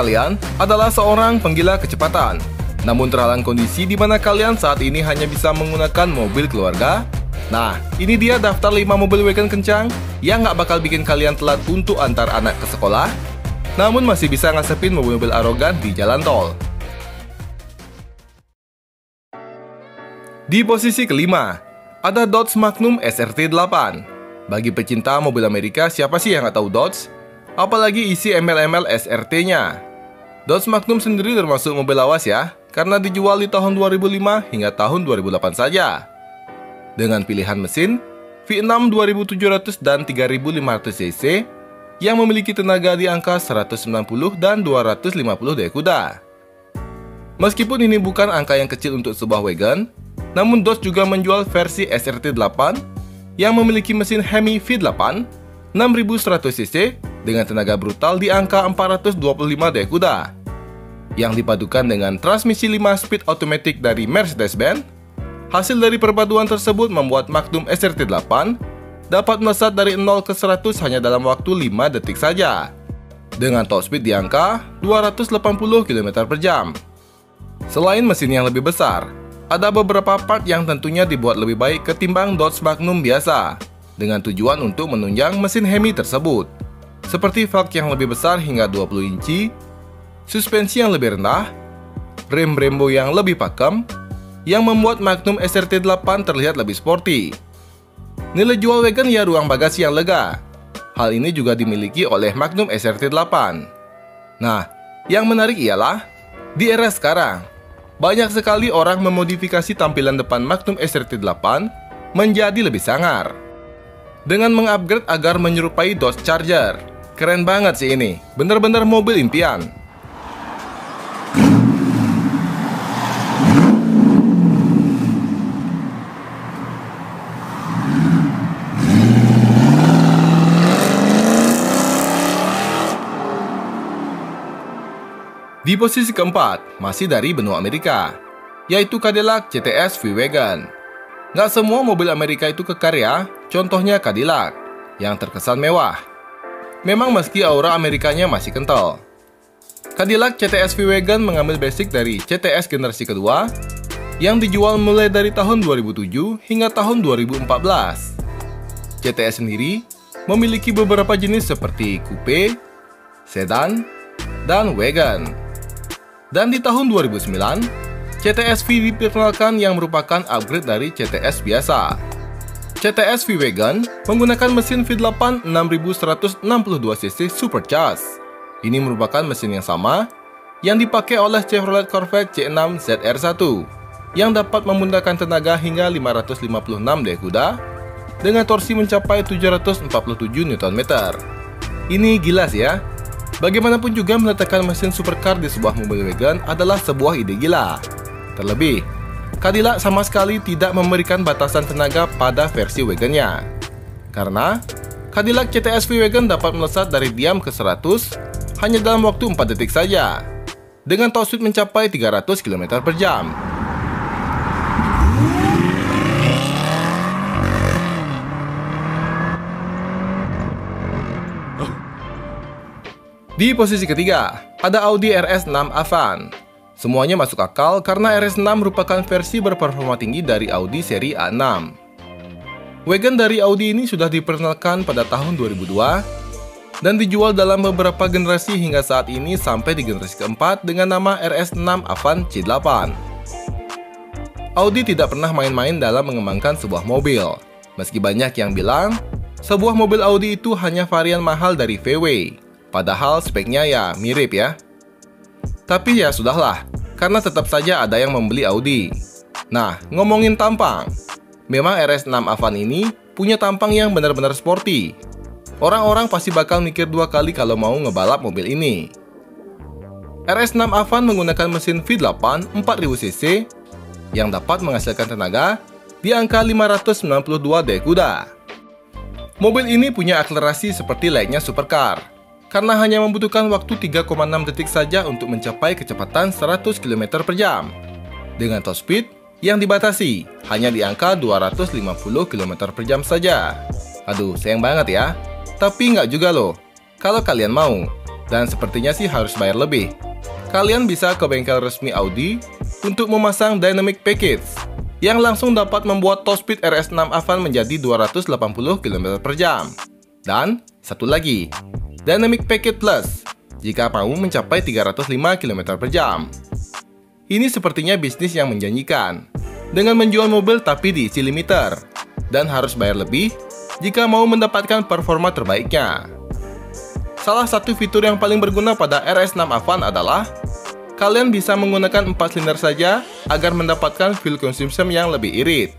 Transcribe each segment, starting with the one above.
kalian adalah seorang penggila kecepatan, namun terhalang kondisi di mana kalian saat ini hanya bisa menggunakan mobil keluarga? Nah, ini dia daftar 5 mobil wagon kencang yang nggak bakal bikin kalian telat untuk antar anak ke sekolah, namun masih bisa ngasepin mobil-mobil arogan di jalan tol. Di posisi kelima, ada Dodge Magnum SRT 8. Bagi pecinta mobil Amerika, siapa sih yang nggak tahu Dodge? Apalagi isi embel-embel SRT-nya. Dodge Magnum sendiri termasuk mobil lawas ya, karena dijual di tahun 2005 hingga tahun 2008 saja. Dengan pilihan mesin V6 2700 dan 3500 cc yang memiliki tenaga di angka 190 dan 250 daya kuda. Meskipun ini bukan angka yang kecil untuk sebuah wagon, namun Dodge juga menjual versi SRT 8 yang memiliki mesin Hemi V8 6100 cc dengan tenaga brutal di angka 425 daya kuda, yang dipadukan dengan transmisi 5 speed automatic dari Mercedes-Benz. Hasil dari perpaduan tersebut membuat Magnum SRT 8 dapat melesat dari 0 ke 100 hanya dalam waktu 5 detik saja, dengan top speed di angka 280 km/jam. Selain mesin yang lebih besar, ada beberapa part yang tentunya dibuat lebih baik ketimbang Dodge Magnum biasa, dengan tujuan untuk menunjang mesin Hemi tersebut, seperti velg yang lebih besar hingga 20 inci, suspensi yang lebih rendah, rem Brembo yang lebih pakem, yang membuat Magnum SRT 8 terlihat lebih sporty. Nilai jual wagon ya ruang bagasi yang lega. Hal ini juga dimiliki oleh Magnum SRT 8. Nah, yang menarik ialah, di era sekarang, banyak sekali orang memodifikasi tampilan depan Magnum SRT 8 menjadi lebih sangar, dengan mengupgrade agar menyerupai Dodge Charger. Keren banget sih ini, bener-bener mobil impian. Di posisi keempat, masih dari benua Amerika, yaitu Cadillac CTS V-Wagon. Nggak semua mobil Amerika itu kekar ya, contohnya Cadillac, yang terkesan mewah. Memang meski aura Amerikanya masih kental. Cadillac CTS V-Wagon mengambil basic dari CTS generasi kedua, yang dijual mulai dari tahun 2007 hingga tahun 2014. CTS sendiri memiliki beberapa jenis seperti coupe, sedan, dan wagon. Dan di tahun 2009, CTS V diperkenalkan yang merupakan upgrade dari CTS biasa. CTS V-Wagon menggunakan mesin V8 6162 cc supercharged. Ini merupakan mesin yang sama yang dipakai oleh Chevrolet Corvette C6 ZR1 yang dapat memundahkan tenaga hingga 556 daya kuda dengan torsi mencapai 747 Nm. Ini gila sih ya. Bagaimanapun juga meletakkan mesin supercar di sebuah mobil wagon adalah sebuah ide gila. Terlebih, Cadillac sama sekali tidak memberikan batasan tenaga pada versi wagonnya. Karena, Cadillac CTS V-Wagon dapat melesat dari diam ke 100 hanya dalam waktu 4 detik saja, dengan top speed mencapai 300 km/jam. Di posisi ketiga, ada Audi RS6 Avant. Semuanya masuk akal karena RS6 merupakan versi berperforma tinggi dari Audi seri A6. Wagon dari Audi ini sudah diperkenalkan pada tahun 2002 dan dijual dalam beberapa generasi hingga saat ini sampai di generasi keempat dengan nama RS6 Avant C8. Audi tidak pernah main-main dalam mengembangkan sebuah mobil. Meski banyak yang bilang, sebuah mobil Audi itu hanya varian mahal dari VW. Padahal speknya ya mirip ya. Tapi ya sudahlah, karena tetap saja ada yang membeli Audi. Nah, ngomongin tampang, memang RS6 Avant ini punya tampang yang benar-benar sporty. Orang-orang pasti bakal mikir 2 kali kalau mau ngebalap mobil ini. RS6 Avant menggunakan mesin V8 4000 cc yang dapat menghasilkan tenaga di angka 592 daya kuda. Mobil ini punya akselerasi seperti layaknya supercar, karena hanya membutuhkan waktu 3,6 detik saja untuk mencapai kecepatan 100 km/jam dengan top speed yang dibatasi hanya di angka 250 km/jam saja. Aduh, sayang banget ya. Tapi nggak juga loh. Kalau kalian mau, Dan sepertinya sih harus bayar lebih. Kalian bisa ke bengkel resmi Audi untuk memasang Dynamic Package yang langsung dapat membuat top speed RS6 Avant menjadi 280 km/jam. Dan satu lagi, Dynamic Package Plus jika mau mencapai 305 km/jam. Ini sepertinya bisnis yang menjanjikan, dengan menjual mobil tapi diisi limiter, dan harus bayar lebih jika mau mendapatkan performa terbaiknya. Salah satu fitur yang paling berguna pada RS6 Avant adalah kalian bisa menggunakan 4 silinder saja agar mendapatkan fuel consumption yang lebih irit.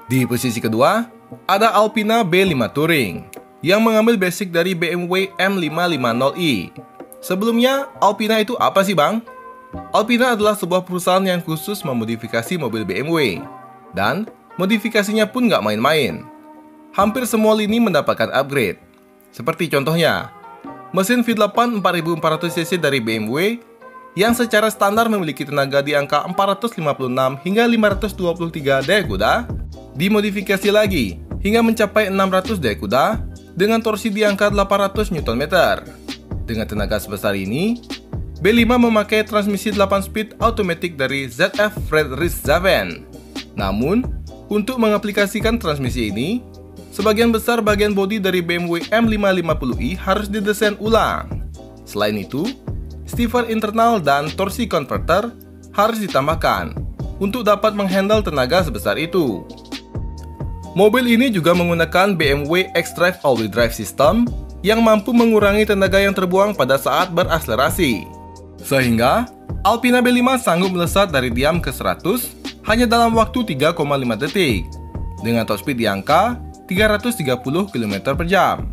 Di posisi kedua, ada Alpina B5 Touring yang mengambil basic dari BMW M550i. Sebelumnya, Alpina itu apa sih bang? Alpina adalah sebuah perusahaan yang khusus memodifikasi mobil BMW. Dan modifikasinya pun nggak main-main. Hampir semua lini mendapatkan upgrade. Seperti contohnya, mesin V8 4400cc dari BMW yang secara standar memiliki tenaga di angka 456 hingga 523 daya kuda, dimodifikasi lagi hingga mencapai 600 daya kuda dengan torsi di angka 800 Nm. Dengan tenaga sebesar ini, B5 memakai transmisi 8 speed automatic dari ZF Friedrich 7. Namun, untuk mengaplikasikan transmisi ini, sebagian besar bagian bodi dari BMW M550i harus didesain ulang. Selain itu, stiffer internal dan torsi converter harus ditambahkan untuk dapat menghandle tenaga sebesar itu. Mobil ini juga menggunakan BMW xDrive All-Wheel Drive System yang mampu mengurangi tenaga yang terbuang pada saat berakselerasi. Sehingga, Alpina B5 sanggup melesat dari diam ke 100 hanya dalam waktu 3,5 detik dengan top speed di angka 330 km/jam.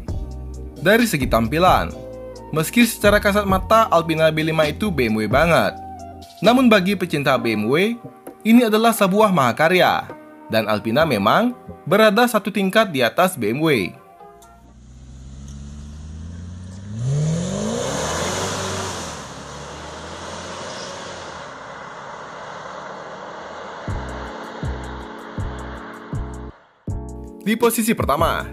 Dari segi tampilan, meski secara kasat mata Alpina B5 itu BMW banget, namun bagi pecinta BMW, ini adalah sebuah mahakarya, dan Alpina memang berada satu tingkat di atas BMW. Di posisi pertama,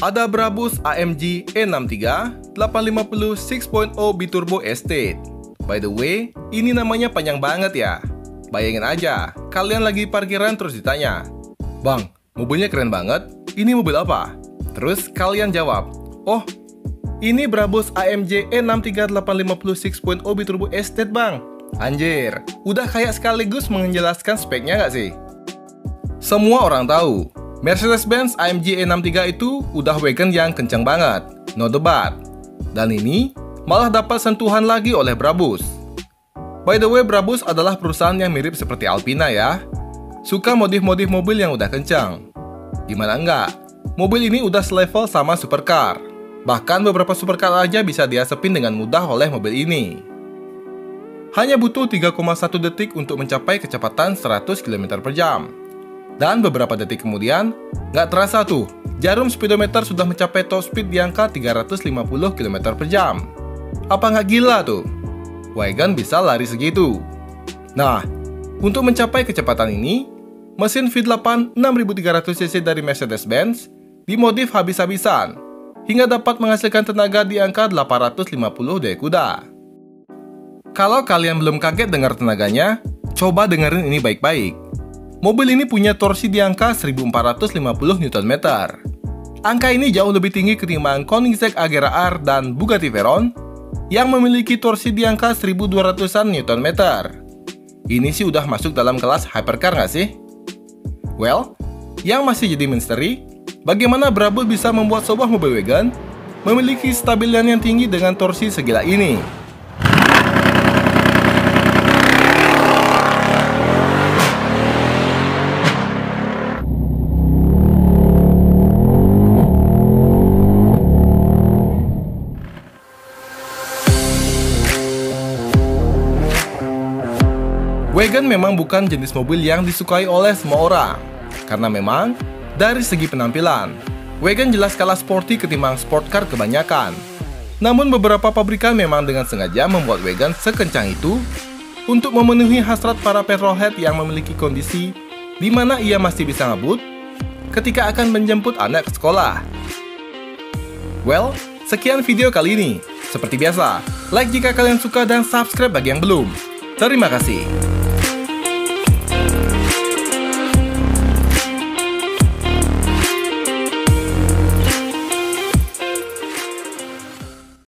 ada Brabus AMG E63 850 6.0 Biturbo Estate. By the way, ini namanya panjang banget ya. Bayangin aja, kalian lagi parkiran terus ditanya, "Bang, mobilnya keren banget, ini mobil apa?" Terus kalian jawab, "Oh, ini Brabus AMG E63 850 6.0 Biturbo Estate bang." Anjir, udah kayak sekaligus menjelaskan speknya gak sih? Semua orang tahu, Mercedes-Benz AMG E63 itu udah wagon yang kencang banget, no debat. Dan ini malah dapat sentuhan lagi oleh Brabus. By the way, Brabus adalah perusahaan yang mirip seperti Alpina ya. Suka modif-modif mobil yang udah kencang. Gimana enggak? Mobil ini udah selevel sama supercar. Bahkan beberapa supercar aja bisa diasepin dengan mudah oleh mobil ini. Hanya butuh 3,1 detik untuk mencapai kecepatan 100 km/jam. Dan beberapa detik kemudian, nggak terasa tuh, jarum speedometer sudah mencapai top speed di angka 350 km/jam. Apa nggak gila tuh? Wagon bisa lari segitu. Nah, untuk mencapai kecepatan ini, mesin V8 6300cc dari Mercedes-Benz dimodif habis-habisan, hingga dapat menghasilkan tenaga di angka 850 daya kuda. Kalau kalian belum kaget dengar tenaganya, coba dengerin ini baik-baik. Mobil ini punya torsi di angka 1450 Nm. Angka ini jauh lebih tinggi ketimbang Koenigsegg Agera R dan Bugatti Veyron yang memiliki torsi di angka 1200-an Nm. Ini sih udah masuk dalam kelas hypercar nggak sih? Well, yang masih jadi misteri, bagaimana Brabus bisa membuat sebuah mobil wagon memiliki stabilan yang tinggi dengan torsi segila ini? Wagon memang bukan jenis mobil yang disukai oleh semua orang, karena memang dari segi penampilan, wagon jelas kalah sporty ketimbang sport car kebanyakan. Namun beberapa pabrikan memang dengan sengaja membuat wagon sekencang itu untuk memenuhi hasrat para petrolhead yang memiliki kondisi di mana ia masih bisa ngebut ketika akan menjemput anak ke sekolah. Well, sekian video kali ini. Seperti biasa, like jika kalian suka dan subscribe bagi yang belum. Terima kasih.